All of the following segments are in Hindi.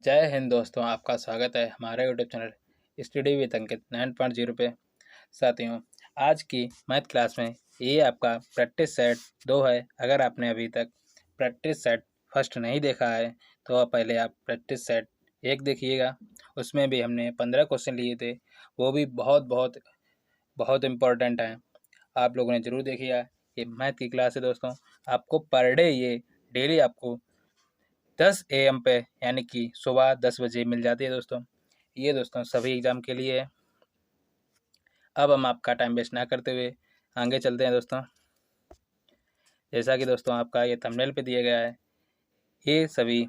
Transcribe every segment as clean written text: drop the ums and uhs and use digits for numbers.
जय हिंद दोस्तों, आपका स्वागत है हमारे यूट्यूब चैनल स्टडी विद अंकित 9.0 पे। साथियों, आज की मैथ क्लास में ये आपका प्रैक्टिस सेट 2 है। अगर आपने अभी तक प्रैक्टिस सेट फर्स्ट नहीं देखा है तो पहले आप प्रैक्टिस सेट 1 देखिएगा। उसमें भी हमने 15 क्वेश्चन लिए थे, वो भी बहुत बहुत बहुत इम्पोर्टेंट हैं। आप लोगों ने ज़रूर देखिएगा। ये मैथ की क्लास है दोस्तों, आपको पर डे ये डेली आपको 10 AM पे यानी कि सुबह 10 बजे मिल जाती है दोस्तों। ये दोस्तों सभी एग्ज़ाम के लिए है। अब हम आपका टाइम वेस्ट ना करते हुए आगे चलते हैं दोस्तों। जैसा कि दोस्तों आपका ये थंबनेल पे दिया गया है, ये सभी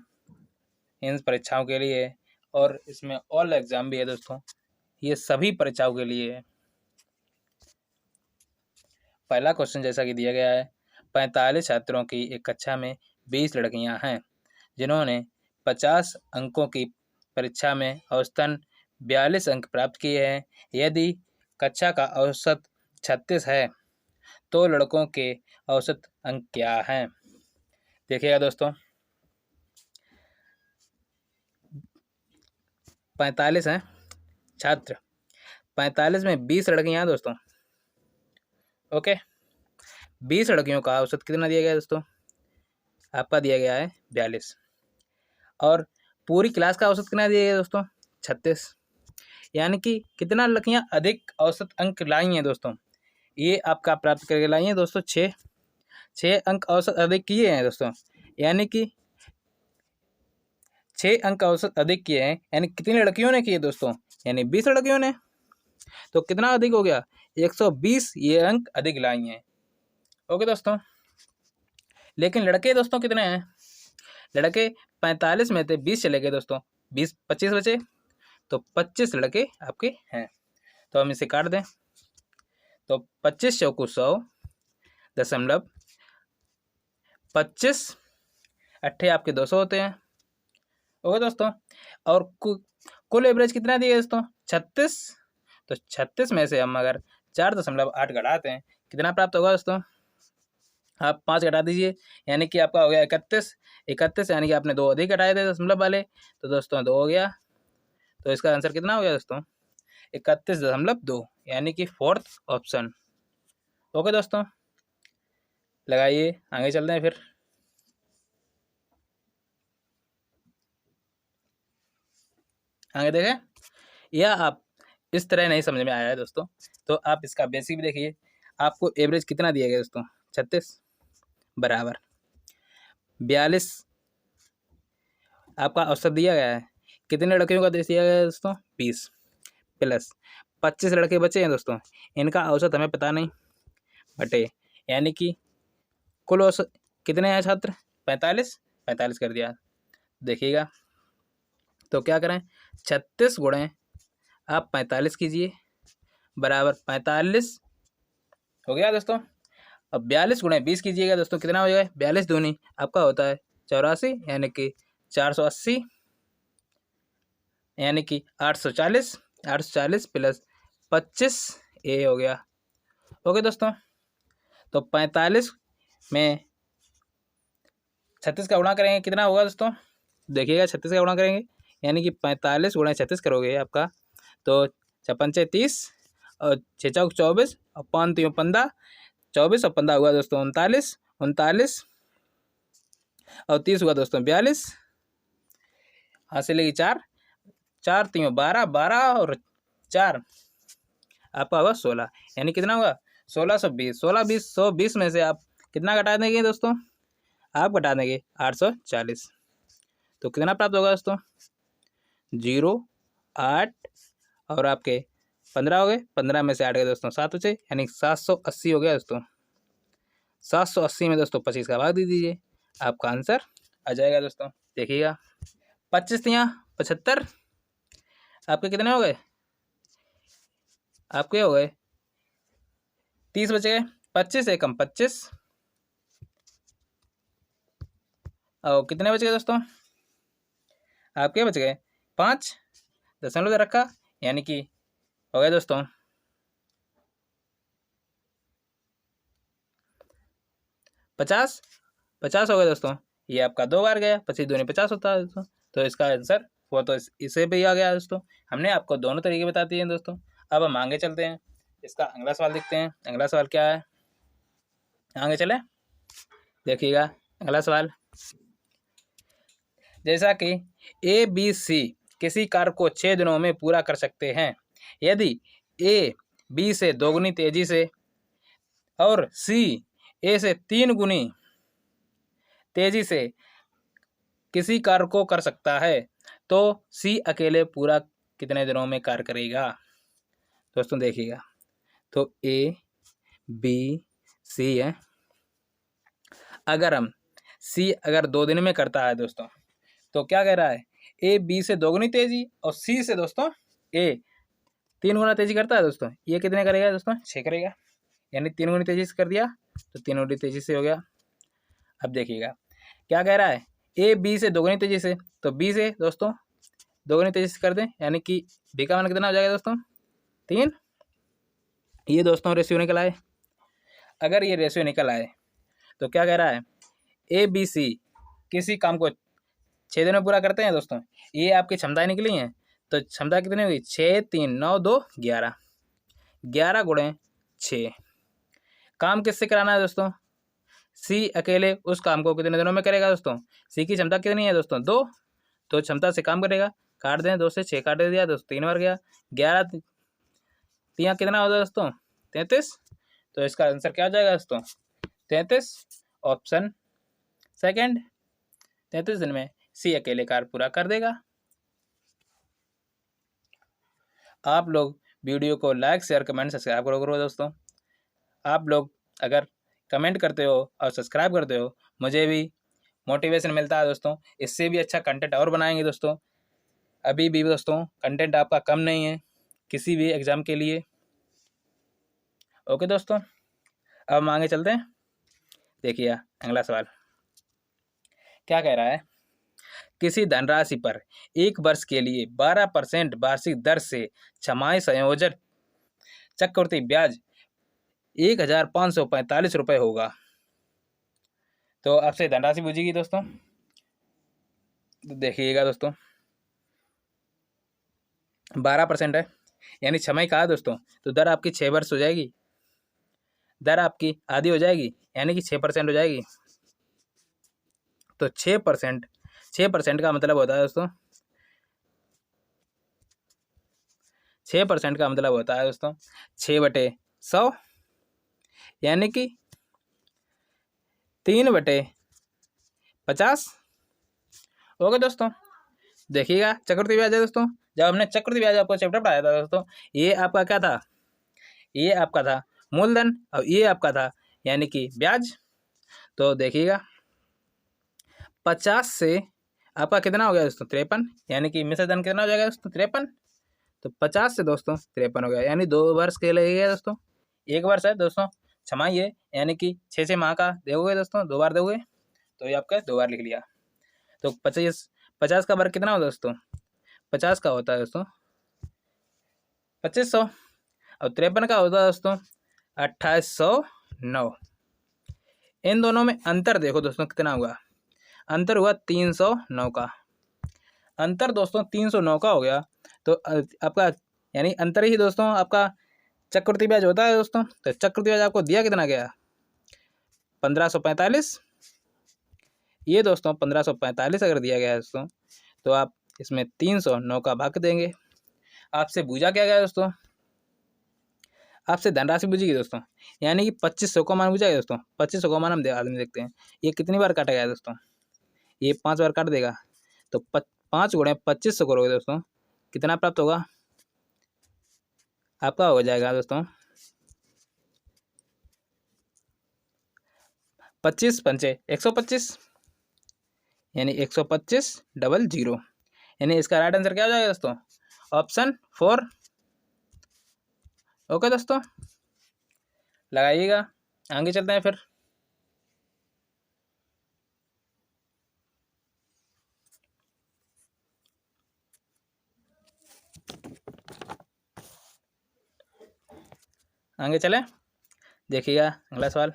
इन परीक्षाओं के लिए है और इसमें ऑल एग्ज़ाम भी है दोस्तों। ये सभी परीक्षाओं के लिए है। पहला क्वेश्चन जैसा कि दिया गया है, 45 छात्रों की एक कक्षा में 20 लड़कियां हैं जिन्होंने 50 अंकों की परीक्षा में औसतन 42 अंक प्राप्त किए हैं। यदि कक्षा का औसत 36 है तो लड़कों के औसत अंक क्या हैं? देखिएगा दोस्तों, 45 हैं छात्र, 45 में 20 लड़कियां हैं दोस्तों। ओके, 20 लड़कियों का औसत कितना दिया गया है दोस्तों? आपका दिया गया है 42 और पूरी क्लास का औसत कितना दिया गया दोस्तों? 36। यानी कि कितना लड़कियां अधिक औसत अंक लाई हैं दोस्तों? ये आपका प्राप्त करके लाई हैं दोस्तों 6 अंक औसत अधिक किए हैं दोस्तों। यानी कि 6 अंक औसत अधिक किए हैं। यानी कितनी लड़कियों ने किए दोस्तों? यानी 20 लड़कियों ने। तो कितना अधिक हो गया? 120 ये अंक अधिक लाई हैं। ओके दोस्तों, लेकिन लड़के दोस्तों कितने हैं? लड़के 45 में थे 20 चले गए दोस्तों, 25 बचे, तो 25 लड़के आपके हैं। तो हम इसे काट दें तो 25 चौकू 100 दशमलव 25 अट्ठे आपके 200 होते हैं। ओके दोस्तों, और कुल एवरेज कितना दिया दोस्तों? 36। तो 36 में से हम अगर 4.8 घटाते हैं कितना प्राप्त होगा दोस्तों? आप 5 घटा दीजिए, यानी कि आपका हो गया 31। यानी कि आपने 2 अधिक घटाए थे दशमलव वाले, तो दोस्तों 2 हो गया। तो इसका आंसर कितना हो गया दोस्तों? 31.2, यानी कि 4th ऑप्शन। ओके दोस्तों, लगाइए, आगे चलते हैं फिर। आगे देखें, यह आप इस तरह नहीं समझ में आया है दोस्तों, तो आप इसका बेसिक भी देखिए। आपको एवरेज कितना दिया गया दोस्तों? 36 बराबर 42 आपका औसत दिया गया है। कितने लड़कियों का दिया गया है दोस्तों? 20 प्लस 25 लड़के बचे हैं दोस्तों, इनका औसत हमें पता नहीं, बटे यानी कि कुल औसत कितने हैं छात्र? 45 कर दिया। देखिएगा तो क्या करें, 36 गुणे आप 45 कीजिए बराबर 45 हो गया दोस्तों। अब 42 गुणे 20 कीजिएगा दोस्तों, कितना हो जाएगा? 42 दूनी आपका होता है 84, यानी कि 480, यानी कि 840 प्लस 25 ये हो गया। ओके दोस्तों, तो 45 में 36 का गुणा करेंगे कितना होगा दोस्तों? देखिएगा, 36 का गुणा करेंगे यानी कि 45 गुणा 36 करोगे आपका, तो 56 30 और 6 चौक 24 और 5 3 15, 24 और 15 हुआ दोस्तों 39 और 30 हुआ दोस्तों 42। हासिल लेगी 4 4 3 12 12 और 4 आपका होगा 16, यानी कितना होगा? 1620। 120 में से आप कितना घटा देंगे दोस्तों? आप घटा देंगे 840, तो कितना प्राप्त होगा दोस्तों? 0 8 और आपके 15 हो गए, 15 में से 8 गए दोस्तों 7 बचे, यानी 780 हो गया दोस्तों। 780 में दोस्तों 25 का भाग दे दीजिए, आपका आंसर आ जाएगा दोस्तों। देखिएगा, 25 यहाँ 75, आपके कितने हो गए? आपके हो गए 30 बचे गए, 25 एकम 25 और कितने बच गए दोस्तों? आपके बच गए 5 दशमलव रखा, यानी कि हो गए दोस्तों 50 हो गए दोस्तों। ये आपका 2 बार गया, 25 दूनी 50 होता है दोस्तों, तो इसका आंसर वो तो इसे भी आ गया दोस्तों। हमने आपको दोनों तरीके बता दिए हैं दोस्तों। अब हम आगे चलते हैं, इसका अगला सवाल देखते हैं। अगला सवाल क्या है, आगे चले देखिएगा। अगला सवाल, जैसा कि ए बी सी किसी कार्य को 6 दिनों में पूरा कर सकते हैं, यदि ए बी से 2 गुनी तेजी से और सी ए से 3 गुनी तेजी से किसी कार्य को कर सकता है, तो सी अकेले पूरा कितने दिनों में कार्य करेगा। दोस्तों देखिएगा, तो ए बी सी है, अगर 2 दिन में करता है दोस्तों, तो क्या कह रहा है, ए बी से 2 गुनी तेजी और सी से दोस्तों ए 3 गुना तेजी करता है दोस्तों, ये कितने करेगा दोस्तों, 6 करेगा। यानी 3 गुनी तेजी से कर दिया तो 3 गुनी तेजी से हो गया। अब देखिएगा क्या कह रहा है, ए बी से 2 गुनी तेजी से, तो बी से दोस्तों 2 गुनी तेजी से कर दें, यानी कि बी का मान कितना हो जाएगा दोस्तों, 3। ये दोस्तों रेशियो निकल आए। अगर ये रेशियो निकल आए तो क्या कह रहा है, ए बी सी किसी काम को 6 दिन में पूरा करते हैं दोस्तों। ये आपकी क्षमताएं निकली हैं, तो क्षमता कितनी हुई, 6 3 9 2 11, 11 गुणे 6। काम किससे कराना है दोस्तों, सी अकेले उस काम को कितने दिनों में करेगा दोस्तों। सी की क्षमता कितनी है दोस्तों, 2, तो क्षमता से काम करेगा। काट दें, 2 से 6 काट दिया दोस्तों, 3 बार गया, 11 3 कितना होता है दोस्तों, 33। तो इसका आंसर क्या हो जाएगा दोस्तों, 33। ऑप्शन सेकंड, 33 दिन में सी अकेले कार्य पूरा कर देगा। आप लोग वीडियो को लाइक शेयर कमेंट सब्सक्राइब करो दोस्तों। आप लोग अगर कमेंट करते हो और सब्सक्राइब करते हो, मुझे भी मोटिवेशन मिलता है दोस्तों। इससे भी अच्छा कंटेंट और बनाएंगे दोस्तों। अभी भी दोस्तों कंटेंट आपका कम नहीं है किसी भी एग्ज़ाम के लिए। ओके दोस्तों, अब हम आगे चलते हैं। देखिए अगला सवाल क्या कह रहा है, किसी धनराशि पर 1 वर्ष के लिए 12% वार्षिक दर से छमाही संयोजन चक्रवृद्धि ब्याज 1545 रुपये होगा। तो आपसे धनराशि पूछेगी दोस्तों, तो देखिएगा दोस्तों 12% है, यानी छमाही कहा दोस्तों, तो दर आपकी 6 वर्ष हो जाएगी, दर आपकी आधी हो जाएगी, यानी कि 6% हो जाएगी। तो 6% का मतलब होता है दोस्तों, 6% का मतलब होता है दोस्तों 6/100, यानी कि 3/50। ओके दोस्तों, देखिएगा चक्रवृद्धि ब्याज है दोस्तों। जब हमने चक्रवृद्धि ब्याज आपको चैप्टर पढ़ाया था दोस्तों, ये आपका क्या था, ये आपका था मूलधन और ये आपका था यानी कि ब्याज। तो देखिएगा 50 से आपका कितना हो गया दोस्तों, 53, यानी कि मिश्र धन कितना हो जाएगा दोस्तों, 53। तो 50 से दोस्तों 53 हो गया, यानी 2 वर्ष के लिए दोस्तों। 1 वर्ष है दोस्तों, छमाही है, यानी कि 6 माह का दोगे दोस्तों, 2 बार दोगे, तो ये आपका 2 बार लिख लिया। तो 50 का वर्ग कितना होता है दोस्तों, 50 का होता है दोस्तों 2500, और 53 का होता है दोस्तों 2809। इन दोनों में अंतर देखो दोस्तों कितना हुआ, अंतर हुआ 309 का। अंतर दोस्तों 309 का हो गया, तो आपका यानी अंतर ही दोस्तों आपका चक्रवृद्धि ब्याज होता है दोस्तों। तो चक्रवृद्धि ब्याज आपको दिया कितना गया, 1545। ये दोस्तों 1545 अगर दिया गया है दोस्तों, तो आप इसमें 309 का भाग देंगे। आपसे पूछा क्या गया दोस्तों, आपसे धनराशि पूछेगी दोस्तों, यानी कि 2500 का मान पूछा गया दोस्तों। 2500 का मान हम आदमी देखते हैं, ये कितनी बार काटा गया दोस्तों, ये 5 बार काट देगा। तो 5 गुणे 2500 करोगे दोस्तों, कितना प्राप्त होगा, आपका हो जाएगा दोस्तों 25 पंचे 125, यानी 125 00, यानी इसका राइट आंसर क्या हो जाएगा दोस्तों, ऑप्शन 4। ओके दोस्तों, लगाइएगा, आगे चलते हैं फिर। आगे चलें, देखिएगा अगला सवाल।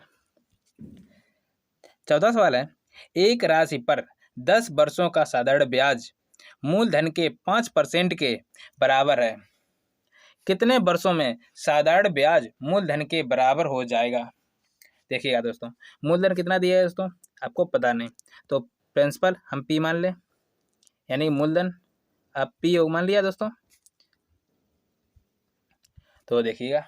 14 सवाल है, एक राशि पर 10 वर्षों का साधारण ब्याज मूलधन के 5% के बराबर है, कितने वर्षों में साधारण ब्याज मूलधन के बराबर हो जाएगा। देखिएगा दोस्तों, मूलधन कितना दिया है दोस्तों, आपको पता नहीं, तो प्रिंसिपल हम पी मान लें, यानी मूलधन आप पी मान लिया दोस्तों। तो देखिएगा,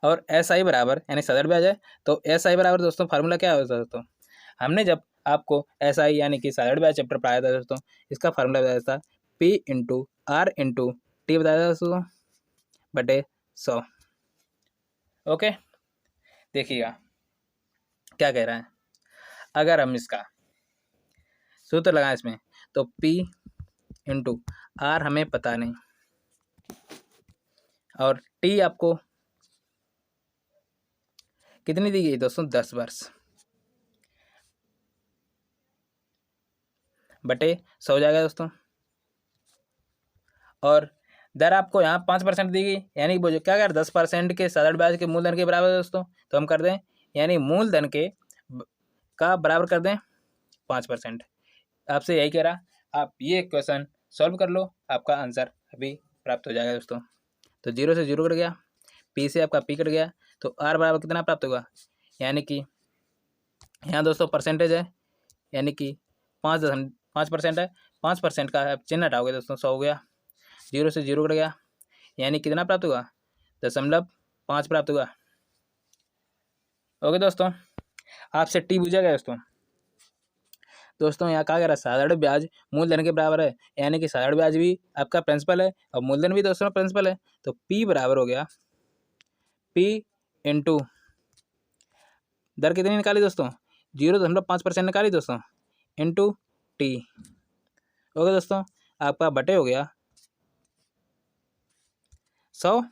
और एस आई बराबर यानी साधारण ब्याज है, तो एस आई बराबर दोस्तों फार्मूला क्या होता है दोस्तों, हमने जब आपको एस आई यानी कि साधारण ब्याज चैप्टर पढ़ाया था दोस्तों, इसका फार्मूला बताया था P into R into T बताया था दोस्तों बटे 100। ओके, देखिएगा क्या कह रहा है, अगर हम इसका सूत्र लगाएं इसमें, तो P इंटू आर हमें पता नहीं, और T आपको कितनी दी गई दोस्तों, 10 वर्ष, बटे 100 हो जाएगा दोस्तों। और दर आपको यहाँ 5% दी गई, यानी वो जो क्या कर 10% के साधारण ब्याज के मूलधन के बराबर है दोस्तों, तो हम कर दें, यानी मूलधन के का बराबर कर दें 5%। आपसे यही कह रहा, आप ये क्वेश्चन सॉल्व कर लो, आपका आंसर अभी प्राप्त हो जाएगा दोस्तों। तो 0 से 0 कट गया, P से आपका P कट गया, तो R बराबर कितना प्राप्त होगा, यानी कि यहाँ दोस्तों परसेंटेज है, यानी कि 5% है, 5% का चिन्ह हटाओगे दोस्तों 100 हो गया, 0 से 0 कट गया, यानी कितना प्राप्त होगा, 0.5 प्राप्त होगा। ओके दोस्तों, आपसे टी पूछा गया दोस्तों यहाँ कहा गया रहा साधारण ब्याज मूलधन के बराबर है, यानी कि साधारण ब्याज भी आपका प्रिंसिपल है और मूलधन भी दोस्तों प्रिंसिपल है, तो P बराबर हो गया P इंटू दर कितनी निकाली दोस्तों, 0.5% निकाली दोस्तों, इंटू टी। ओके दोस्तों, आपका बटे हो गया 100,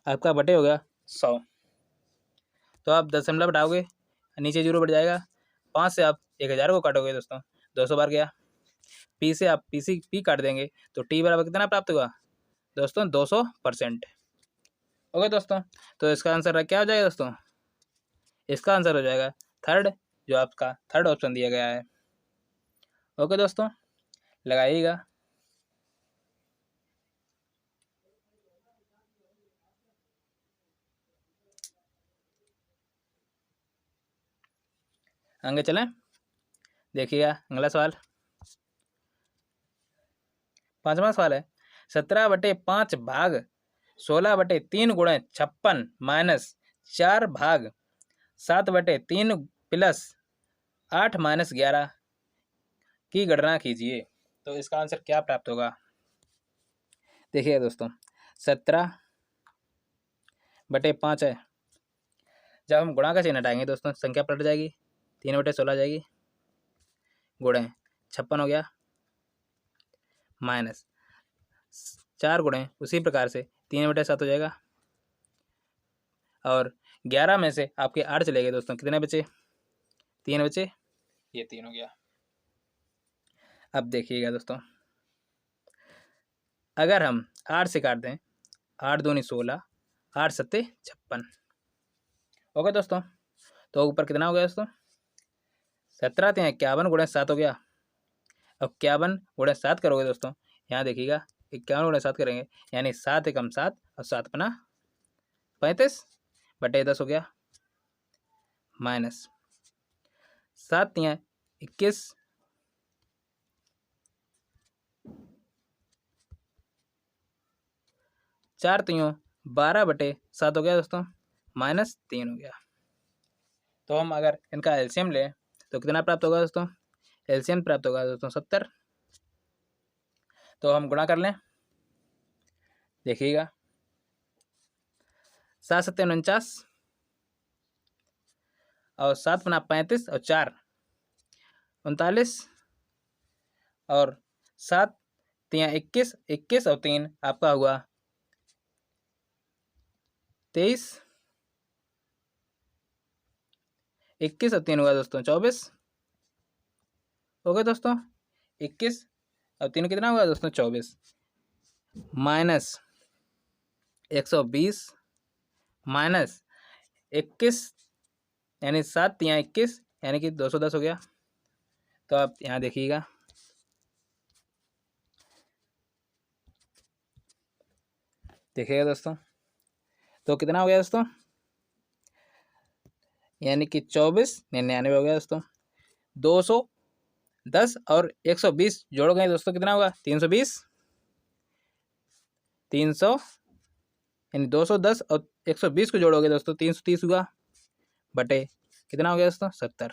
आपका बटे हो गया 100। तो आप 10 हटाओगे, नीचे 0 बढ़ जाएगा, 5 से आप 1000 को काटोगे दोस्तों, 200 बार गया, P से आप P काट देंगे, तो T बराबर कितना प्राप्त होगा दोस्तों, 200%। ओके दोस्तों, तो इसका आंसर क्या हो जाएगा दोस्तों, इसका आंसर हो जाएगा थर्ड, जो आपका थर्ड ऑप्शन दिया गया है। ओके दोस्तों, लगाइएगा। आगे चलें, देखिएगा अगला सवाल, 5वां सवाल है, 17/5 भाग 16/3 गुणे 56 माइनस 4 भाग 7/3 प्लस 8 माइनस 11 की गणना कीजिए। तो इसका आंसर क्या प्राप्त होगा। देखिए दोस्तों, 17/5 है, जब हम गुणा का चिन्ह हटाएंगे दोस्तों संख्या पलट जाएगी, 3/16 जाएगी, गुणे 56 हो गया, माइनस 4 गुणे उसी प्रकार से 3/7 हो जाएगा, और 11 में से आपके 8 चले गए दोस्तों, कितने बचे, 3 बचे, ये 3 हो गया। अब देखिएगा दोस्तों, अगर हम 8 से काट दें, 8 दूनी 16, 8 सत्ते 56। ओके दोस्तों, तो ऊपर कितना हो गया दोस्तों, 17 × 51 गुणे 7 हो गया। अब 51 गुणे 7 करोगे दोस्तों, यहाँ देखिएगा 51 गुणे 7 करेंगे, यानी 7 एकम 7 और 7 पना 35 बटे 10 हो गया, माइनस 7 × 21 4 3 12/7 हो गया दोस्तों, माइनस 3 हो गया। तो हम अगर इनका एलसीएम लें तो कितना प्राप्त होगा दोस्तों, एलसीएम प्राप्त होगा दोस्तों 70। तो हम गुणा कर लें, देखिएगा 7 7 49 और 7 पना 35 और 4 39 और 7 3 21 21 और 3 आपका हुआ 23, 21 और 3 हुआ दोस्तों 24। ओके दोस्तों, 21 और 3 कितना हुआ दोस्तों 24, माइनस 120 माइनस 21 यानी 7 यहाँ 21 यानी कि 210 हो गया। तो आप यहाँ देखिएगा, देखिएगा दोस्तों, तो कितना हो गया दोस्तों, यानी कि 2499 हो गया दोस्तों। 210 और 120 जोड़ गए दोस्तों, कितना होगा 320, 300 यानी 210 और 120 को जोड़ोगे दोस्तों 330 हुआ, बटे कितना हो गया दोस्तों 70।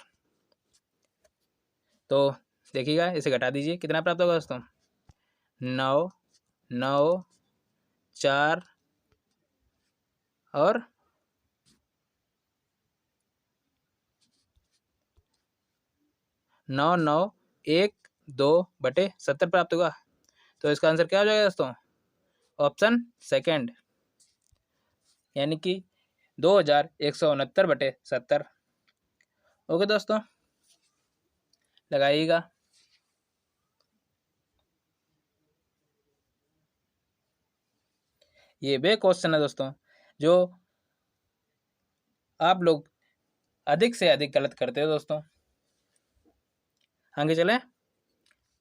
तो देखिएगा, इसे घटा दीजिए, कितना प्राप्त होगा दोस्तों, 9 9 4 और 9 9 1 2 बटे 70 प्राप्त होगा। तो इसका आंसर क्या हो जाएगा दोस्तों, ऑप्शन सेकंड, यानी कि 2169 बटे 70। ओके दोस्तों, लगाइएगा। ये वे क्वेश्चन है दोस्तों जो आप लोग अधिक से अधिक गलत करते हो दोस्तों। आगे चलें,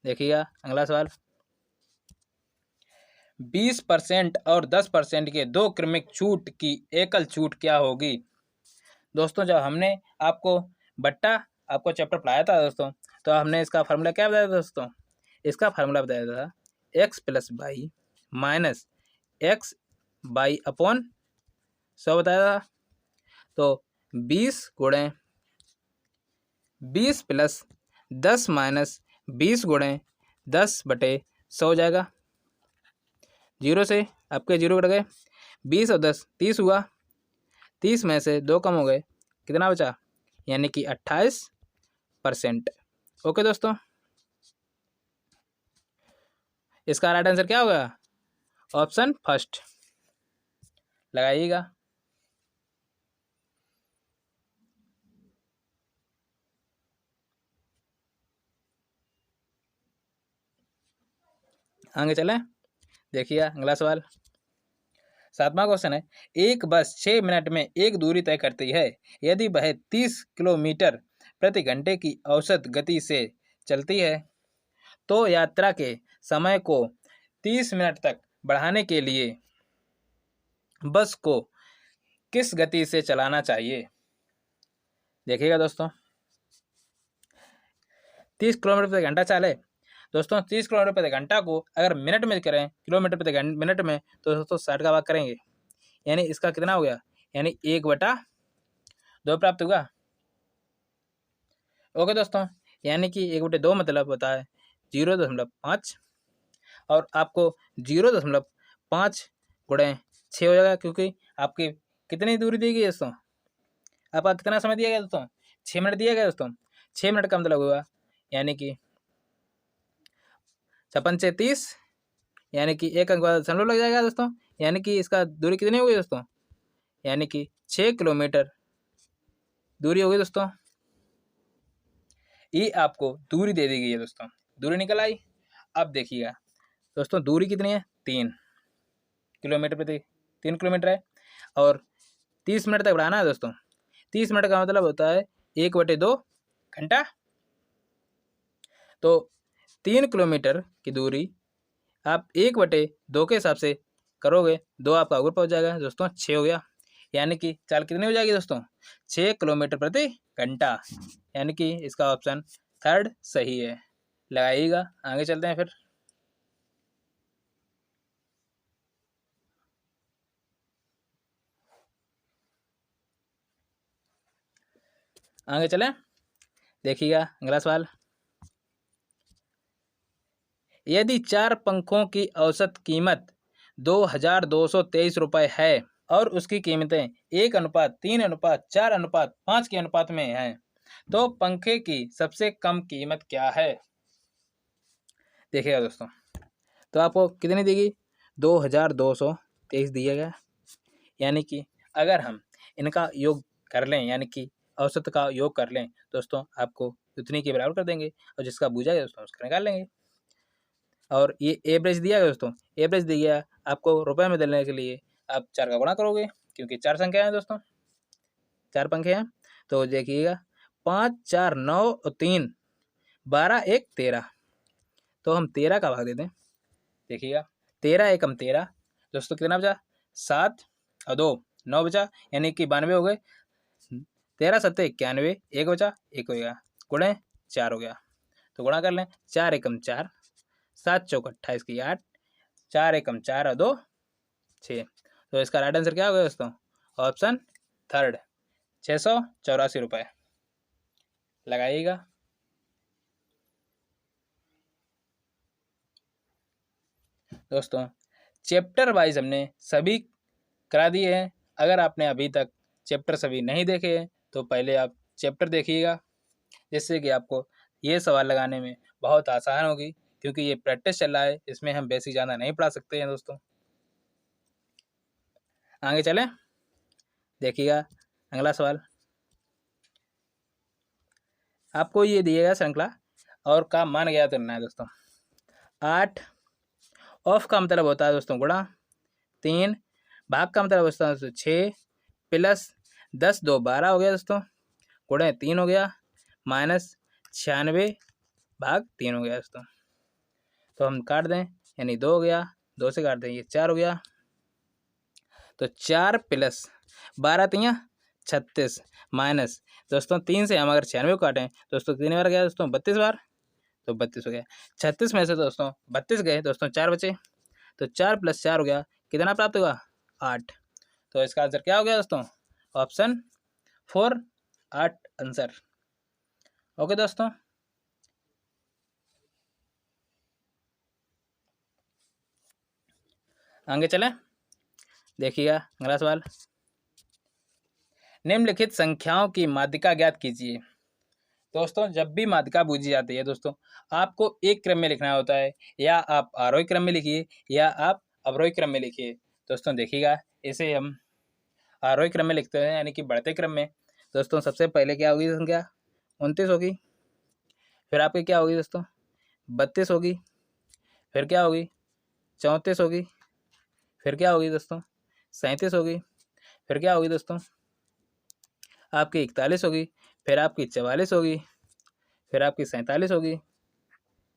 देखिएगा अगला सवाल। 20% और 10% के दो क्रमिक छूट की एकल छूट क्या होगी। दोस्तों जब हमने आपको बट्टा आपको चैप्टर पढ़ाया था दोस्तों, तो हमने इसका फार्मूला क्या बताया था दोस्तों, इसका फार्मूला बताया था x plus by minus x by upon 100 बताया था। तो 20 गुणे 20 प्लस 10 माइनस 20 गुणे 10 बटे 100 हो जाएगा। जीरो से आपके जीरो कट गए, 20 और 10 30 हुआ, 30 में से 2 कम हो गए, कितना बचा, यानी कि 28%। ओके दोस्तों, इसका राइट आंसर क्या होगा, ऑप्शन फर्स्ट, लगाइएगा। आगे चलें, देखिए अगला सवाल। 7वां क्वेश्चन है, एक बस 6 मिनट में एक दूरी तय करती है। यदि वह 30 किलोमीटर प्रति घंटे की औसत गति से चलती है तो यात्रा के समय को 30 मिनट तक बढ़ाने के लिए बस को किस गति से चलाना चाहिए। देखिएगा दोस्तों, 30 किलोमीटर प्रति घंटा चले दोस्तों, 30 किलोमीटर प्रति घंटा को अगर मिनट में करें, किलोमीटर प्रति मिनट में, तो दोस्तों 60 का भाग करेंगे, यानी इसका कितना हो गया, यानी 1/2 प्राप्त होगा। ओके दोस्तों, यानी कि 1/2 मतलब होता है 0.5 और आपको 0.5 गुणे 6 हो जाएगा, क्योंकि आपकी कितनी दूरी दी गई दोस्तों, आपका कितना समय दिया गया दोस्तों, 6 मिनट दिया गया दोस्तों। 6 मिनट का मतलब हुआ यानी कि 56 से 30, यानी कि 1 अंक बाद दशमलव लग जाएगा दोस्तों, यानी कि इसका दूरी कितनी होगी दोस्तों, यानी कि 6 किलोमीटर दूरी होगी दोस्तों। ये आपको दूरी दे दी गई है दोस्तों, दूरी निकल आई। अब देखिएगा दोस्तों, दूरी कितनी है, 3 किलोमीटर प्रति 3 किलोमीटर है, और 30 मिनट तक बढ़ाना है दोस्तों। 30 मिनट का मतलब होता है 1/2 घंटा। तो 3 किलोमीटर की दूरी आप 1/2 के हिसाब से करोगे, 2 आपका ऊपर पहुंच जाएगा दोस्तों, 6 हो गया, यानी कि चाल कितनी हो जाएगी दोस्तों, 6 किलोमीटर प्रति घंटा, यानी कि इसका ऑप्शन थर्ड सही है, लगाइएगा। आगे चलते हैं फिर, आगे चलें, देखिएगा अगला सवाल। यदि 4 पंखों की औसत कीमत 2223 रुपये है और उसकी कीमतें 1:3:4:5 के अनुपात में हैं, तो पंखे की सबसे कम कीमत क्या है। देखिएगा दोस्तों, तो आपको कितनी देगी, 2223 दिया गया, यानी कि अगर हम इनका योग कर लें, यानी कि औसत का योग कर लें दोस्तों, आपको उतनी के बराबर कर देंगे, और जिसका बूझा है दोस्तों उसका निकाल लेंगे। और ये एवरेज दिया गया दोस्तों, एवरेज दिया गया आपको रुपए में देने के लिए आप 4 का गुणा करोगे, क्योंकि 4 संख्या है दोस्तों, 4 पंखे हैं, तो देखिएगा 5 4 9 और 3 12 1 13। तो हम 13 का भाग देते हैं। देखिएगा 13 एकम 13 दोस्तों, कितना बचा 7 और 2 9 बचा, यानी कि 92 हो गए। 13 सत्ते 91, एक बचा, एक हो गया, गुणे 4 हो गया। तो गुणा कर लें, 4 एकम 4, 7 चौक 28 की 8, 4 एकम 4 और 2 6। तो इसका राइट आंसर क्या हो गया दोस्तों? ऑप्शन थर्ड, 684 रुपये। लगाइएगा। दोस्तों चैप्टर वाइज हमने सभी करा दिए हैं। अगर आपने अभी तक चैप्टर सभी नहीं देखे हैं तो पहले आप चैप्टर देखिएगा, जिससे कि आपको ये सवाल लगाने में बहुत आसान होगी, क्योंकि ये प्रैक्टिस चल रहा है, इसमें हम बेसिक ज़्यादा नहीं पढ़ा सकते हैं दोस्तों। आगे चलें, देखिएगा अगला सवाल। आपको ये दिएगा श्रृंखला और का मान ज्ञात करना है दोस्तों। 8 ऑफ का मतलब होता है दोस्तों गुणा, 3 भाग का मतलब होता है दोस्तों 6 प्लस 10 2 12 हो गया दोस्तों, गुणे 3 हो गया, माइनस 96 भाग 3 हो गया दोस्तों। तो हम काट दें, यानी 2 हो गया, 2 से काट दें, ये 4 हो गया। तो 4 प्लस 12 3 36 माइनस दोस्तों 3 से हम अगर 96 काटें दोस्तों 3 बार गया दोस्तों 32 बार, तो 32 हो गया। 36 में से दोस्तों 32 गए दोस्तों, 4 बचे, तो 4 प्लस 4 हो गया, कितना प्राप्त होगा 8। तो इसका आंसर क्या हो गया दोस्तों? Option 4 8 answer. ओके दोस्तों, आगे चलें, देखिएगा अगला सवाल। निम्नलिखित संख्याओं की माध्यिका ज्ञात कीजिए। दोस्तों जब भी माध्यिका पूछी जाती है दोस्तों, आपको एक क्रम में लिखना होता है, या आप आरोही क्रम में लिखिए या आप अवरोही क्रम में लिखिए। दोस्तों देखिएगा, इसे हम आरोही क्रम में लिखते हैं, यानी कि बढ़ते क्रम में। दोस्तों सबसे पहले क्या होगी संख्या? 29 होगी। फिर आपकी क्या होगी दोस्तों? 32 होगी। फिर क्या होगी? 34 होगी। फिर क्या होगी दोस्तों? 37 होगी। फिर क्या होगी दोस्तों? आपकी 41 होगी। फिर आपकी 44 होगी। फिर आपकी 47 होगी।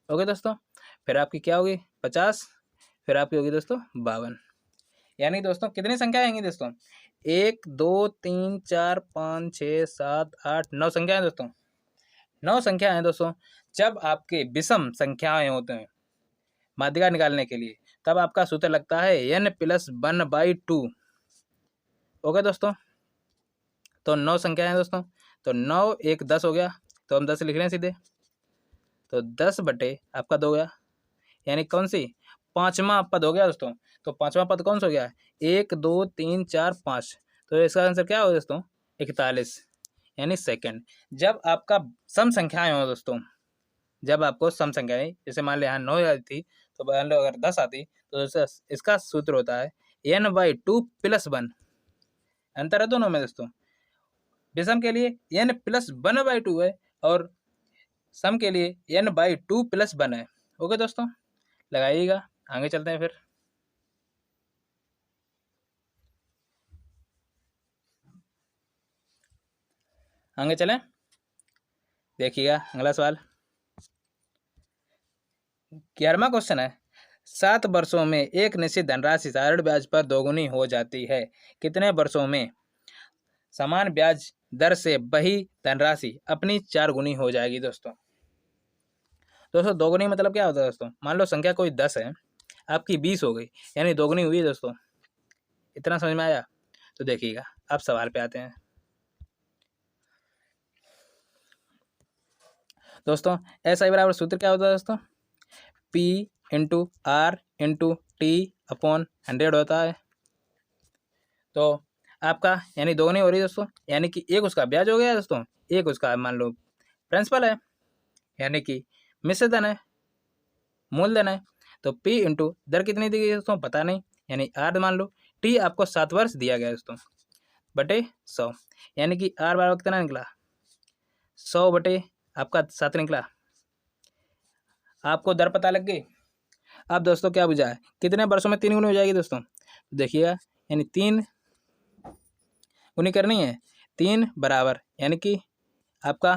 ओके दोस्तों, फिर आपकी क्या होगी? 50। फिर आपकी होगी दोस्तों 52। यानी दोस्तों कितनी संख्या आएंगी दोस्तों? 1 2 3 4 5 6 7 8 9 संख्याएं दोस्तों, 9 संख्या हैं दोस्तों। जब आपके विषम संख्याएं होते हैं माध्यिका निकालने के लिए, तब आपका सूत्र लगता है n + 1/2। ओके दोस्तों, तो 9 संख्याएं हैं दोस्तों, तो 9 1 10 हो गया, तो हम 10 लिख रहे हैं सीधे। तो 10 बटे आपका 2 गया, यानी कौन सी? 5वां पद हो गया दोस्तों। तो 5वां पद कौन सा हो गया? 1 2 3 4 5। तो इसका आंसर क्या होगा दोस्तों? 41, यानी सेकंड। जब आपका सम संख्याएं हो दोस्तों, जब आपको सम संख्याएं, जैसे मान लो यहाँ 9 आती थी, तो मान लो अगर 10 आती, तो इसका सूत्र होता है n/2 + 1। अंतर है दोनों में दोस्तों। विषम के लिए n + 1/2 है, और सम के लिए n/2 + 1 है। ओके दोस्तों, लगाइएगा। आगे चलते हैं, फिर आगे चलें, देखिएगा अगला सवाल। 11वां क्वेश्चन है, 7 वर्षों में एक निश्चित धनराशि साधारण ब्याज पर दोगुनी हो जाती है, कितने वर्षों में समान ब्याज दर से वही धनराशि अपनी 4 गुनी हो जाएगी दोस्तों? दोस्तों दोगुनी मतलब क्या होता है दोस्तों? मान लो संख्या कोई 10 है, आपकी 20 हो गई, यानी दोगुनी हुई दोस्तों। इतना समझ में आया? तो देखिएगा, अब सवाल पे आते हैं दोस्तों। SI बराबर सूत्र क्या होता है दोस्तों? P × R × T/100 होता है। तो आपका यानी दोगुनी हो रही है दोस्तों, यानी कि एक उसका ब्याज हो गया दोस्तों, एक उसका मान लो प्रिंसिपल है, यानी कि मिश्र धन है, मूलधन है। तो P × दर कितनी दी गई दोस्तों? पता नहीं, यानी R मान लो। T आपको 7 वर्ष दिया गया दोस्तों, बटे 100, यानी कि R बराबर कितना निकला? 100 बटे आपका 7 निकला। आपको दर पता लग गई। अब दोस्तों क्या बुझा है? कितने वर्षों में 3 गुनी हो जाएगी दोस्तों? देखिएगा, यानी 3 गुनी करनी है, 3 बराबर, यानी कि आपका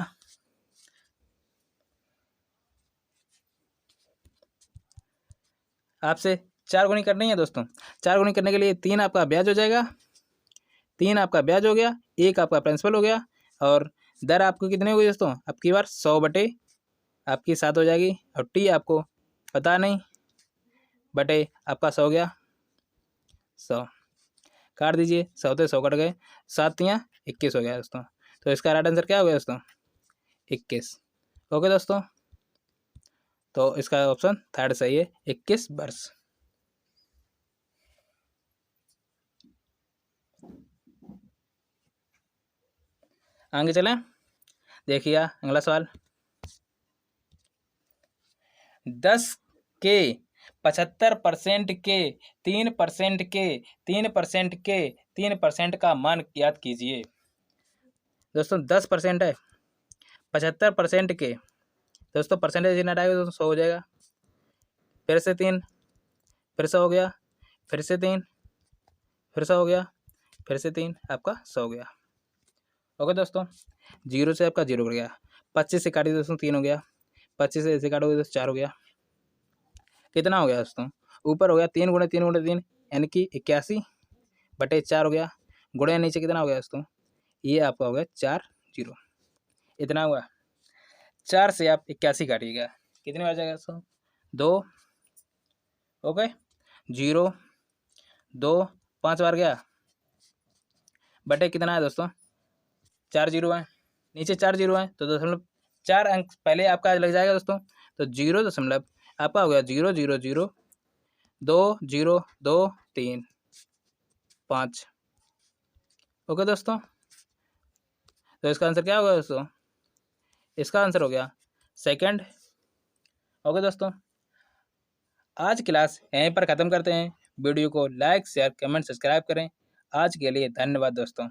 आपसे 4 गुनी करनी है दोस्तों। 4 गुनी करने के लिए 3 आपका ब्याज हो जाएगा, 3 आपका ब्याज हो गया, 1 आपका प्रिंसिपल हो गया, और दर आपको कितनी होगी दोस्तों, अब की बार 100 बटे आपकी 7 हो जाएगी, और टी आपको पता नहीं, बटे आपका 100 गया, 100 काट दीजिए, 100 से 100 कट गए, 7 या 21 हो गया दोस्तों। तो इसका राइट आंसर क्या हो गया दोस्तों, 21। ओके दोस्तों, तो इसका ऑप्शन थर्ड सही है, 21 वर्ष। आगे चलें, देखिए अगला सवाल, 10 के 75% के 3% के 3% के 3% का मान याद कीजिए। दोस्तों 10% है, 75% के, दोस्तों परसेंटेज हटाएगा दोस्तों 100 हो जाएगा, फिर से 3, फिर से हो गया, फिर से 3, फिर से हो गया, फिर से 3, आपका 100 हो गया। ओके दोस्तों, 0 से आपका 0 हो गया, 25 से काटिए दोस्तों 3 हो गया, 25 से ऐसे काटोगे दोस्तों 4 हो गया, कितना हो गया दोस्तों, ऊपर हो गया 3 गुणे 3 गुणे 3 यानी कि 81 बटे 4 हो गया, गुणे नीचे कितना हो गया दोस्तों, ये आपका हो गया 4 0, इतना हुआ। 4 से आप 81 काटिएगा, कितने बार जाएगा दोस्तों, 2, ओके, 0 2 5 बार गया, बटे कितना है दोस्तों, 4 0 है, नीचे 4 0 है, तो 4 अंक पहले आपका लग जाएगा दोस्तों, तो 0 आपका हो गया 0 0 0 2 0 2 3 5। ओके दोस्तों, तो इसका आंसर क्या होगा दोस्तों, इसका आंसर हो गया सेकंड। ओके दोस्तों, आज क्लास यहीं पर ख़त्म करते हैं। वीडियो को लाइक शेयर कमेंट सब्सक्राइब करें। आज के लिए धन्यवाद दोस्तों।